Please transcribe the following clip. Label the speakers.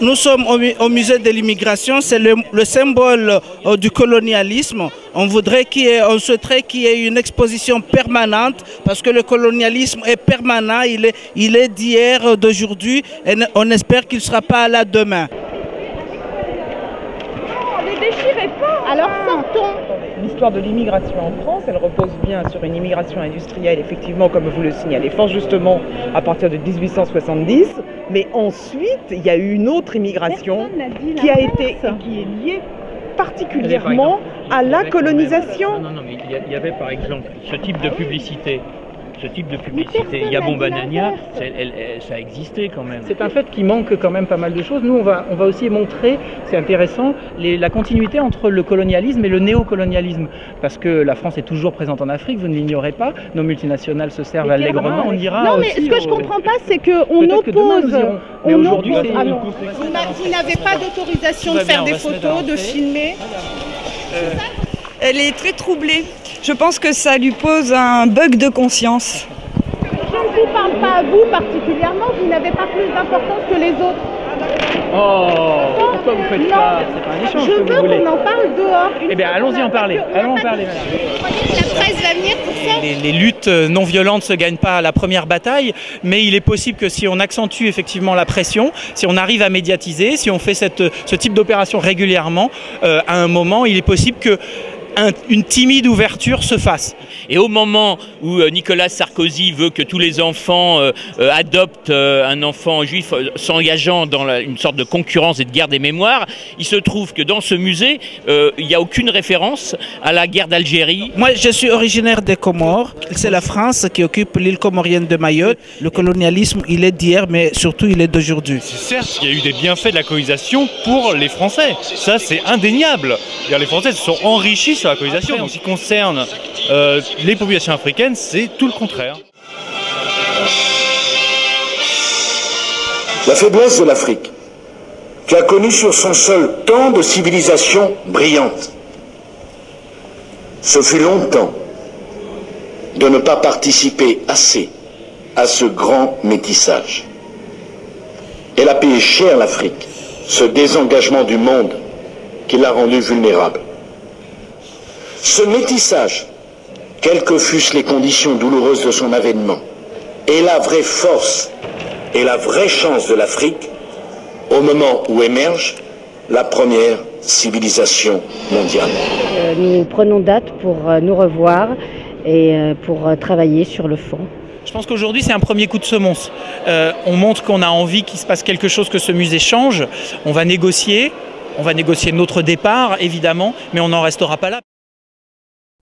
Speaker 1: Nous sommes au musée de l'immigration, c'est le symbole du colonialisme. On souhaiterait qu'il y ait une exposition permanente parce que le colonialisme est permanent, il est d'hier, d'aujourd'hui et on espère qu'il ne sera pas là demain.
Speaker 2: Non, ne déchirez pas. Alors sortons. L'histoire de l'immigration en France, elle repose bien sur une immigration industrielle, effectivement, comme vous le signalez, fort justement à partir de 1870. Mais ensuite, il y a eu une autre immigration qui a été et qui est liée particulièrement à la colonisation.
Speaker 3: Non, mais il y avait par exemple ce type de publicité. Il y a Bombanania, ça a existé quand même.
Speaker 4: C'est un fait qui manque quand même pas mal de choses. Nous, on va aussi montrer, c'est intéressant, la continuité entre le colonialisme et le néocolonialisme. Parce que la France est toujours présente en Afrique, vous ne l'ignorez pas. Nos multinationales se servent allègrement. On ira
Speaker 2: non, mais ce que je ne comprends pas, c'est qu'on oppose.
Speaker 4: Mais aujourd'hui,
Speaker 2: vous n'avez pas d'autorisation de faire des photos, de filmer.
Speaker 5: Elle est très troublée. Je pense que ça lui pose un bug de conscience.
Speaker 2: Je ne vous parle pas à vous particulièrement, vous n'avez pas plus d'importance que les autres.
Speaker 4: Oh, pourquoi vous faites ça? C'est pas un échange que vous voulez.
Speaker 2: Je veux qu'on en parle dehors.
Speaker 4: Eh bien, allons-y en parler. Allons en parler, madame.
Speaker 2: Vous croyez que la presse va venir pour ça?
Speaker 4: Les luttes non violentes ne se gagnent pas à la première bataille, mais il est possible que si on accentue effectivement la pression, si on arrive à médiatiser, si on fait ce type d'opération régulièrement, à un moment, il est possible que une timide ouverture se fasse.
Speaker 3: Et au moment où Nicolas Sarkozy veut que tous les enfants adoptent un enfant juif, s'engageant dans une sorte de concurrence et de guerre des mémoires, il se trouve que dans ce musée, il n'y a aucune référence à la guerre d'Algérie.
Speaker 1: Moi, je suis originaire des Comores. C'est la France qui occupe l'île comorienne de Mayotte. Le colonialisme, il est d'hier, mais surtout, il est d'aujourd'hui.
Speaker 6: Certes, il y a eu des bienfaits de la colonisation pour les Français. Ça, c'est indéniable. Les Français se sont enrichis sur la colonisation. En ce qui concerne les populations africaines, c'est tout le contraire.
Speaker 7: La faiblesse de l'Afrique, qui a connu sur son sol tant de civilisations brillantes, ce fut longtemps de ne pas participer assez à ce grand métissage. Elle a payé cher l'Afrique, ce désengagement du monde qui l'a rendue vulnérable. Ce métissage, quelles que fussent les conditions douloureuses de son avènement, est la vraie force et la vraie chance de l'Afrique au moment où émerge la première civilisation mondiale.
Speaker 8: Nous prenons date pour nous revoir et pour travailler sur le fond.
Speaker 4: Je pense qu'aujourd'hui, c'est un premier coup de semonce. On montre qu'on a envie qu'il se passe quelque chose, que ce musée change. On va négocier notre départ, évidemment, mais on n'en restera pas là.